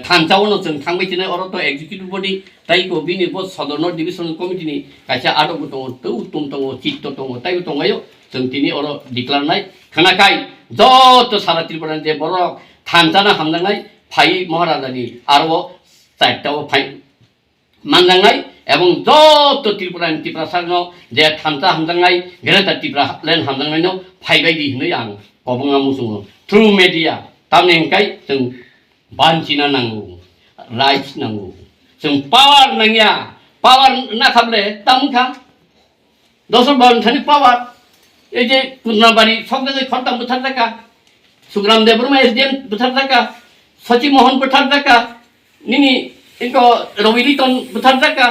थानसावनो जों थांबाय थानाय अरथ' एक्जिकिउटिभ बडि ताइको बिनि सदर नर्थ डिभिजन कमिटिनि खायसे आदब दङ तौ उत्तम दङ चित्त दङ ताइबो दङायो जों दिनै अर डिक्लारनाय खोनाखाय जत सारा त्रिपुरानि जे बर' थानसाना हामनांनाय फाइ महाराजानि आरो साइटआव फाइ मानजांनाय एवं जत त्रिपुरानि त्रिपुरा सारनो जे थानसा हामजांनाय गेरेटा त्रिपुरा लेन्ड हामजांनायनो फाइबायदि होनै आं गबङा मुसुङो थ्रु मेडिया तामने हेंखाय जों बानचिना नांगौ राइट्स नांगौ जों पावार नांगिया पावार नाखाबले तामुखा दसर बारथानि पावार এই যে কুন্নাবাড়ি সব জায়গায় খরতাম বুথার টাকা সুগ্রাম দেববর্মা এসডিএম বুথার টাকা সচিব মোহন বুথার টাকা নিনি ইনকো রবি লিটন বুথার টাকা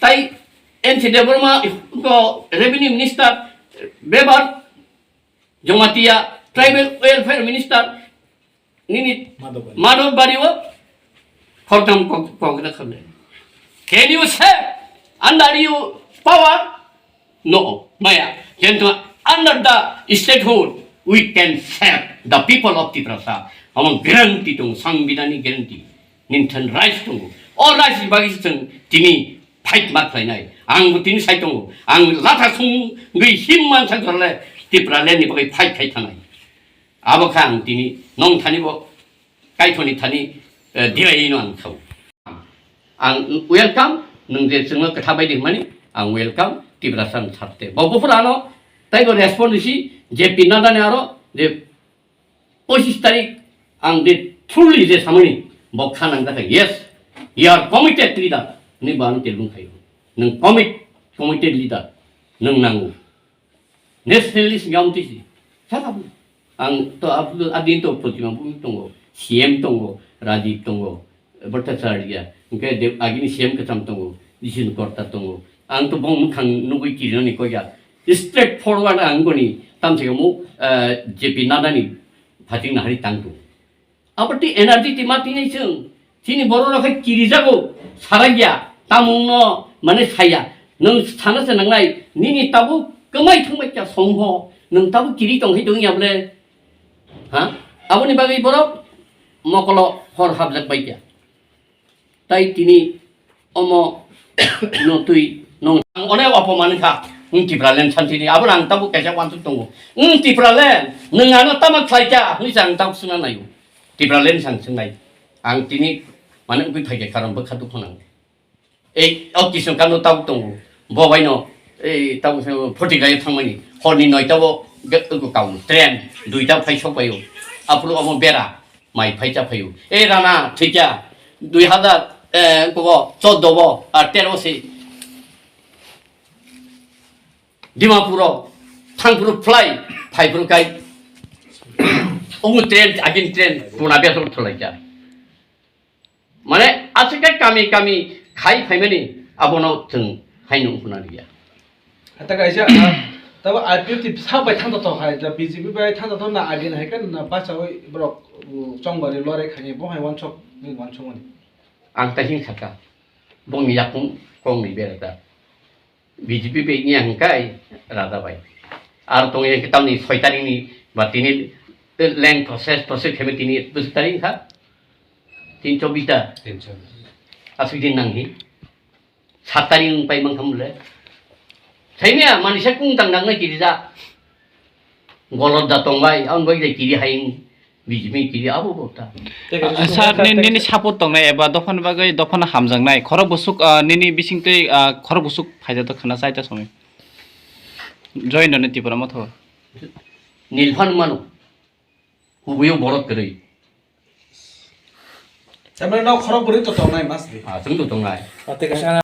তাই এনসি দেববর্মা ইনকো রেভিনিউ মিনিস্টার বেবার জমাতিয়া ট্রাইবেল ওয়েলফেয়ার মিনিস্টার নিনি মাধব বাড়িও খরতাম কংগ্রেস খাবে can you say under you power no মায়া কিন্তু under the statehood, we can save the people of Tipra. Among guarantee to Sangbidani guarantee, Nintan rights to all rights bagis tini fight mat plainai. Ang tin saito, ang lata sung gui himman sangrale Tipra leni bagi fight kaitanai. Abokang tini non tanibo kaitoni tani diaino ang tau. Ang welcome nung de sungo katabai di mani ang welcome Tipra san sarte. Bawa purano তাই তো response দিছি যে পিনাদানে আরো যে 25 তারিখ আং যে fully যে সামনি বক্সা নাংদাকে yes you are committed leader নি বান তেলুং খাই নং কমিটেড লিডার নং নাঙ্গু নেশনালিস্ট গামতিছি সাকাব আং তো আব্দুল আদিন তো প্রতিমা বুমি দङो সিএম দङो রাজীব দङो ভট্টাচার্য ओमके आगिनि सीएम कचाम दङो दिसिन कर्ता दङो आं तो बं खां नुगै किरनि कया straight forward angoni tamse mo jepi nadani phating na hari tangtu apati energy ti mati nei chung tini boro ra khai kiri jago saragya tamungno mane saya nang thana se nangnai nini tabu kamai thangbai kya songho nang tabu kiri tong hi dong yable ha aboni bagai boro mokolo hor hablak bai kya tai tini omo notui nong one apaman kha Tipra len santini abang tabu kaca wantu tunggu. Tipra len nengana tamak saja ni sang tahu sungai nayu. Tipra len sang sungai. Ang tini mana ubi pakai karam berkatu konang. Okisong kanu tahu tunggu. Bawa ino tahu putih gaya thamani. Horni noi tahu kau tren dui tahu pai sok payu. Apuru amon bera mai pai cap payu. Rana tiga 2000 kau codoh bo artero si Dimapuro, Tangpuro fly, Paipuro kai, Ungu train, agin train, Punabias of Tolaja. Mane, Asika kami kai family, Abono Tung, Hainu Punadia. Atakaja, tahu Ipft sampai tanda toh hai, the BJP by tanda toh na agin hai kan baca brok congbari lore kanye boh hai one chok ni. Ang tahin saka, bong yakung kong ni berada. BJP pe ni angkai rada bai ar tong ye kitam ni soitani ni batini land process kemi tini bustari kha 324 ta 324 asudin nanghi 7 taring pai mangkamule saimia manusia kung tangdang ngai kirija golot datong bai aun bai dai kiri haing BJP kiri abu bota sar nini support tong nai eba dofan bagai dofan hamjang nai khoro busuk nini bisingtei khoro busuk phaija to khana saita somi join ne Tipra Motha nilfan manu hubuyo borot keri Tapi nak khoro beri to tong nai mas di. Tunggu tong nai.